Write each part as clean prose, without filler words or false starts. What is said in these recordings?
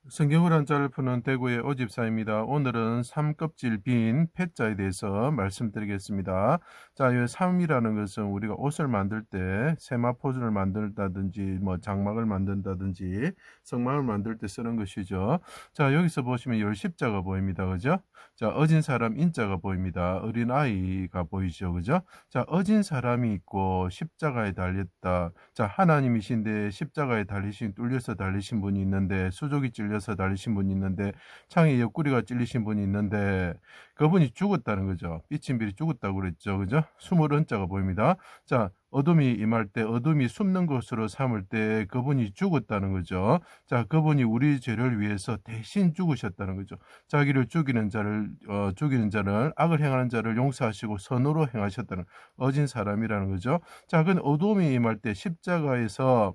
성경을 한자를 푸는 대구의 오집사입니다. 오늘은 삼껍질 빈 패자에 대해서 말씀드리겠습니다. 자, 이 삼이라는 것은 우리가 옷을 만들 때 세마포즈를 만든다든지 장막을 만든다든지 성막을 만들 때 쓰는 것이죠. 자, 여기서 보시면 열 십자가 보입니다. 그죠? 자, 어진 사람 인자가 보입니다. 어린 아이가 보이죠. 그죠? 자, 어진 사람이 있고 십자가에 달렸다. 자, 하나님이신데 십자가에 뚫려서 달리신 분이 있는데, 수족이 찔려서 달리신 분이 있는데, 창에 옆구리가 찔리신 분이 있는데, 그분이 죽었다는 거죠. 삐친필이 죽었다고 그랬죠. 그죠? 숨을 은자가 보입니다. 자, 어둠이 임할 때, 어둠이 숨는 것으로 삼을 때 그분이 죽었다는 거죠. 자, 그분이 우리 죄를 위해서 대신 죽으셨다는 거죠. 자기를 죽이는 자를, 악을 행하는 자를 용서하시고 선으로 행하셨다는 어진 사람이라는 거죠. 자, 그건 어둠이 임할 때 십자가에서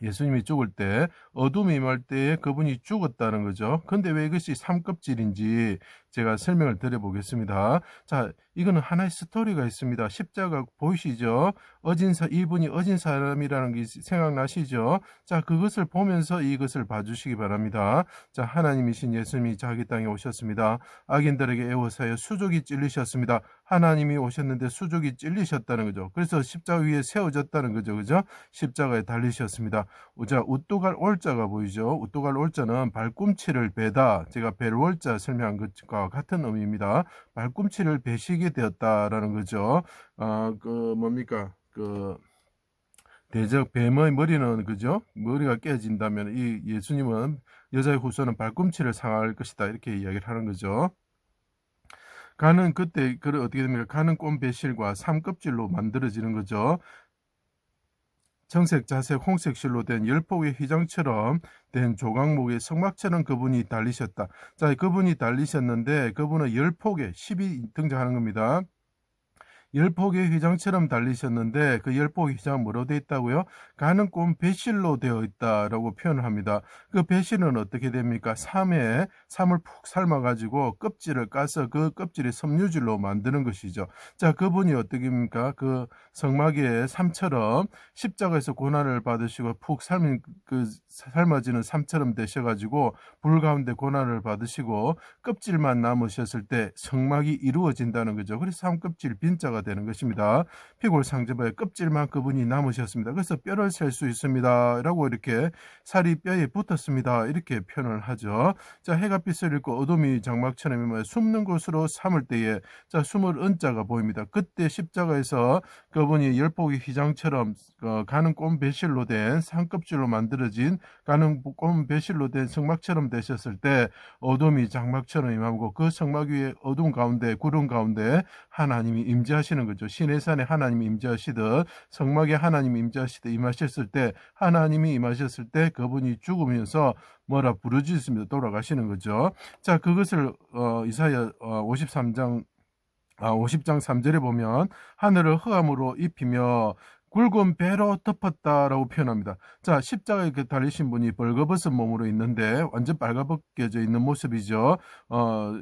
예수님이 죽을 때 어둠이 임할 때에 그분이 죽었다는 거죠. 근데 왜 이것이 삼껍질인지 제가 설명을 드려보겠습니다. 자, 이거는 하나의 스토리가 있습니다. 십자가 보이시죠? 이분이 어진 사람이라는 게 생각나시죠? 자, 그것을 보면서 이것을 봐주시기 바랍니다. 자, 하나님이신 예수님이 자기 땅에 오셨습니다. 악인들에게 애워사여 수족이 찔리셨습니다. 하나님이 오셨는데 수족이 찔리셨다는 거죠. 그래서 십자가 위에 세워졌다는 거죠. 그죠? 십자가에 달리셨습니다. 자, 우뚝할 올자가 보이죠? 우뚝할 올자는 발꿈치를 베다. 제가 벨 월자 설명한 것과 같은 의미입니다. 발꿈치를 베시게 되었다라는 거죠. 뭡니까? 대적 뱀의 머리는 그죠? 머리가 깨진다면 이 예수님은 여자의 후손은 발꿈치를 상할 것이다. 이렇게 이야기를 하는 거죠. 가는 그때 어떻게 됩니까? 가는 꼼 배실과 삼껍질로 만들어지는 거죠. 정색, 자색, 홍색 실로 된 열폭의 휘장처럼 된 조각목의 성막처럼 그분이 달리셨다. 자, 그분이 달리셨는데 그분은 열폭의 10이 등장하는 겁니다. 열폭의 휘장처럼 달리셨는데 그 열폭의 휘장은 뭐로 되어 있다고요? 가는 꼼 배실로 되어 있다라고 표현을 합니다. 그 배실은 어떻게 됩니까? 삼을 푹 삶아가지고 껍질을 까서 그 껍질이 섬유질로 만드는 것이죠. 자, 그분이 어떻게 합니까? 그 성막의 삼처럼 십자가에서 고난을 받으시고 푹 삶아지는 삼처럼 되셔가지고 불 가운데 고난을 받으시고 껍질만 남으셨을 때 성막이 이루어진다는 거죠. 그래서 삼껍질 빈자가 되는 것입니다. 피골 상접의 껍질만 그분이 남으셨습니다. 그래서 뼈를 셀 수 있습니다. 라고 이렇게 살이 뼈에 붙었습니다. 이렇게 표현을 하죠. 자, 해가 빛을 잃고 어둠이 장막처럼 숨는 곳으로 삼을 때에 자, 숨을 은자가 보입니다. 그때 십자가에서 그분이 열폭의 휘장처럼 가는 꼼 배실로 된 상껍질로 만들어진 가는 꼼 배실로 된 성막처럼 되셨을 때 어둠이 장막처럼 임하고 그 성막 위에 어둠 가운데 구름 가운데 하나님이 임재하시는 거죠. 시내산에 하나님이 임재하시듯 성막에 하나님이 임재하시듯 임하셨을 때 하나님이 임하셨을 때 그분이 죽으면서 뭐라 부르짖습니다. 돌아가시는 거죠. 자, 그것을 이사야 50장 3절에 보면 하늘을 흑암으로 입히며 굵은 배로 덮었다라고 표현합니다. 자, 십자가에 달리신 분이 벌거벗은 몸으로 있는데 완전 빨가벗겨져 있는 모습이죠.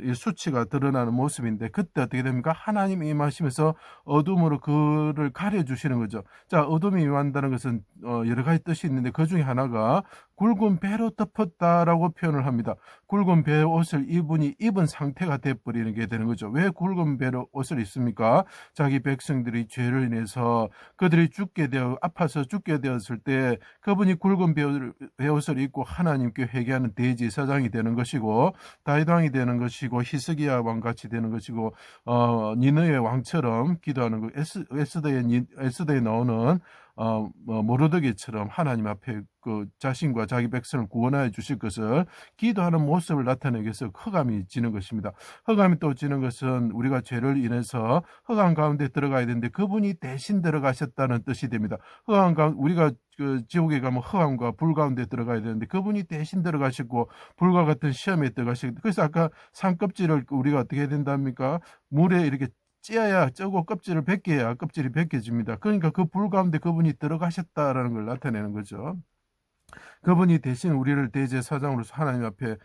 이 수치가 드러나는 모습인데 그때 어떻게 됩니까? 하나님이 임하시면서 어둠으로 그를 가려주시는 거죠. 자, 어둠이 임한다는 것은 여러 가지 뜻이 있는데 그 중에 하나가 굵은 배로 덮었다라고 표현을 합니다. 굵은 배 옷을 이분이 입은 상태가 돼버리는 게 되는 거죠. 왜 굵은 배로 옷을 입습니까? 자기 백성들이 죄를 인해서 그들이 아파서 죽게 되었을 때 그분이 굵은 베옷을 입고 하나님께 회개하는 대제사장이 되는 것이고 다윗 왕이 되는 것이고 히스기야 왕같이 되는 것이고 니느웨 왕처럼 기도하는 거 에스더에 나오는 모르드게처럼 하나님 앞에 그 자신과 자기 백성을 구원하여 주실 것을 기도하는 모습을 나타내기 위해서 흑암이 지는 것입니다. 흑암이 또 지는 것은 우리가 죄를 인해서 흑암 가운데 들어가야 되는데 그분이 대신 들어가셨다는 뜻이 됩니다. 흑암 가운데 우리가 그 지옥에 가면 흑암과 불 가운데 들어가야 되는데 그분이 대신 들어가시고 불과 같은 시험에 들어가시고 그래서 아까 산껍질을 우리가 어떻게 해야 된답니까? 물에 이렇게 찌어야 쪄고 껍질을 벗겨야 껍질이 벗겨집니다. 그러니까 그 불 가운데 그분이 들어가셨다라는 걸 나타내는 거죠. 그분이 대신 우리를 대제사장으로서 하나님 앞에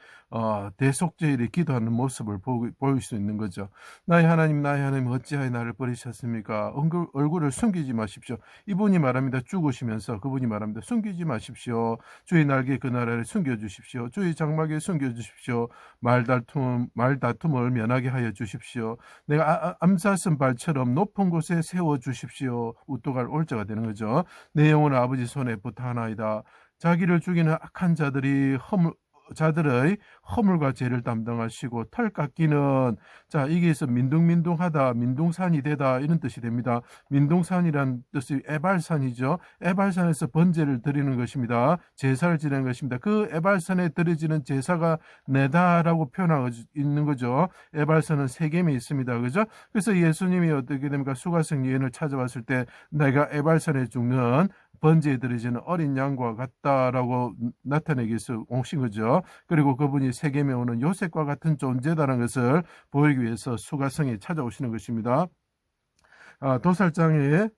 대속죄일에 기도하는 모습을 보일 수 있는 거죠. 나의 하나님 어찌하여 나를 버리셨습니까? 얼굴을 숨기지 마십시오. 이분이 말합니다. 죽으시면서 그분이 말합니다. 숨기지 마십시오. 주의 날개 그 나라를 숨겨주십시오. 주의 장막에 숨겨주십시오. 말다툼을 면하게 하여 주십시오. 내가 암사슴 발처럼 높은 곳에 세워주십시오. 우토갈 올자가 되는 거죠. 내 영혼을 아버지 손에 부탁하나이다. 자기를 죽이는 악한 자들의 허물과 죄를 담당하시고 털 깎기는 자 이게서 민둥민둥하다 민둥산이 되다 이런 뜻이 됩니다. 민둥산이란 뜻이 에발산이죠. 에발산에서 번제를 드리는 것입니다. 제사를 지내는 것입니다. 그 에발산에 드려지는 제사가 내다라고 표현하고 있는 거죠. 에발산은 세겜에 있습니다. 그죠? 그래서 예수님이 어떻게 됩니까? 수가성 여인을 찾아왔을 때 내가 에발산에 죽는 번제에 드려지는 어린 양과 같다라고 나타내기 위해서 오신 거죠. 그리고 그분이 세겜에 오는 요셉과 같은 존재다라는 것을 보이기 위해서 수가성에 찾아오시는 것입니다. 도살장의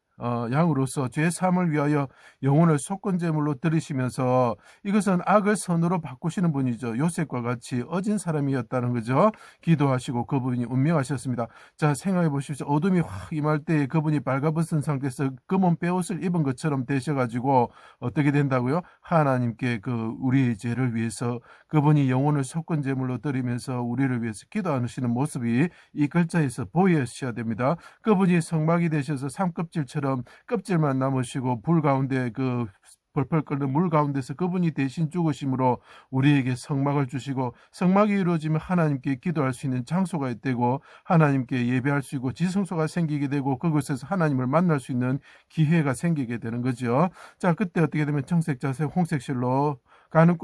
양으로서 죄 사함을 위하여 영혼을 속건제물로 드리시면서 이것은 악을 선으로 바꾸시는 분이죠. 요셉과 같이 어진 사람이었다는 거죠. 기도하시고 그분이 운명하셨습니다. 자, 생각해 보십시오. 어둠이 확 임할 때 그분이 발가벗은 상태에서 검은 베옷을 입은 것처럼 되셔가지고 어떻게 된다고요? 하나님께 우리의 죄를 위해서 그분이 영혼을 속건제물로 드리면서 우리를 위해서 기도하시는 모습이 이 글자에서 보여셔야 됩니다. 그분이 성막이 되셔서 삼껍질처럼 껍질만 남으시고 불 가운데 벌벌 끓는 물 가운데서 그분이 대신 죽으심으로 우리에게 성막을 주시고 성막이 이루어지면 하나님께 기도할 수 있는 장소가 되고 하나님께 예배할 수 있고 지성소가 생기게 되고 그곳에서 하나님을 만날 수 있는 기회가 생기게 되는 거죠. 자, 그때 어떻게 되면 청색자색 홍색실로 가는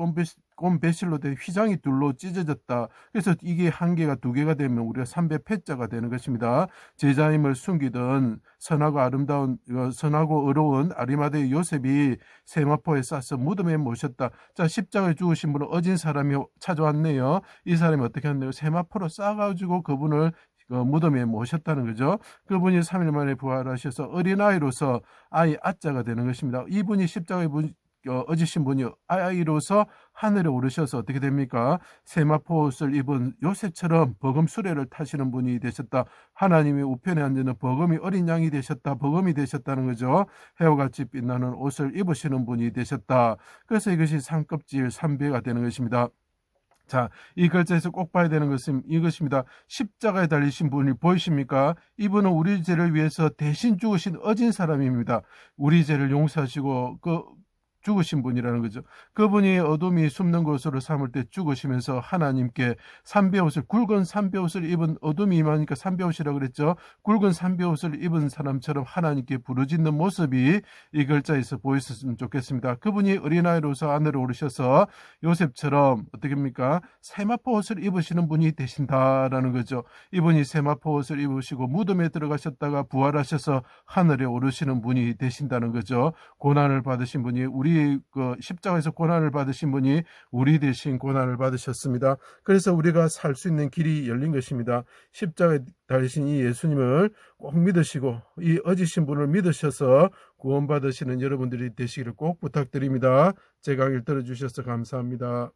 꼼배실로 된 휘장이 둘로 찢어졌다. 그래서 이게 한 개가 두 개가 되면 우리가 300패자가 되는 것입니다. 제자임을 숨기던 선하고 의로운 아리마대의 요셉이 세마포에 싸서 무덤에 모셨다. 자, 십자가에 죽으신 분은 어진 사람이 찾아왔네요. 이 사람이 어떻게 했나요? 세마포로 싸가지고 그분을 무덤에 모셨다는 거죠. 그분이 3일 만에 부활하셔서 어린아이로서 아이 아자가 되는 것입니다. 이분이 십자가에 어지신 분이 아이로서 하늘에 오르셔서 어떻게 됩니까? 세마포옷을 입은 요셉처럼 버금 수레를 타시는 분이 되셨다. 하나님이 우편에 앉는 버금이 어린 양이 되셨다. 버금이 되셨다는 거죠. 해와같이 빛나는 옷을 입으시는 분이 되셨다. 그래서 이것이 산껍질 3배가 되는 것입니다. 자, 이 글자에서 꼭 봐야 되는 것은 이것입니다. 십자가에 달리신 분이 보이십니까? 이분은 우리 죄를 위해서 대신 죽으신 어진 사람입니다. 우리 죄를 용서하시고 죽으신 분이라는 거죠. 그분이 어둠이 숨는 곳으로 삼을 때 죽으시면서 하나님께 삼배옷을 굵은 삼배옷을 입은 어둠이 임하니까 삼배옷이라고 그랬죠. 굵은 삼배옷을 입은 사람처럼 하나님께 부르짖는 모습이 이 글자에서 보였으면 좋겠습니다. 그분이 어린아이로서 하늘에 오르셔서 요셉처럼 어떻게 합니까? 세마포 옷을 입으시는 분이 되신다라는 거죠. 이분이 세마포 옷을 입으시고 무덤에 들어가셨다가 부활하셔서 하늘에 오르시는 분이 되신다는 거죠. 고난을 받으신 분이 우리 십자가에서 고난을 받으신 분이 우리 대신 고난을 받으셨습니다. 그래서 우리가 살 수 있는 길이 열린 것입니다. 십자가에 달리신 이 예수님을 꼭 믿으시고 이 어지신 분을 믿으셔서 구원받으시는 여러분들이 되시기를 꼭 부탁드립니다. 제 강의를 들어주셔서 감사합니다.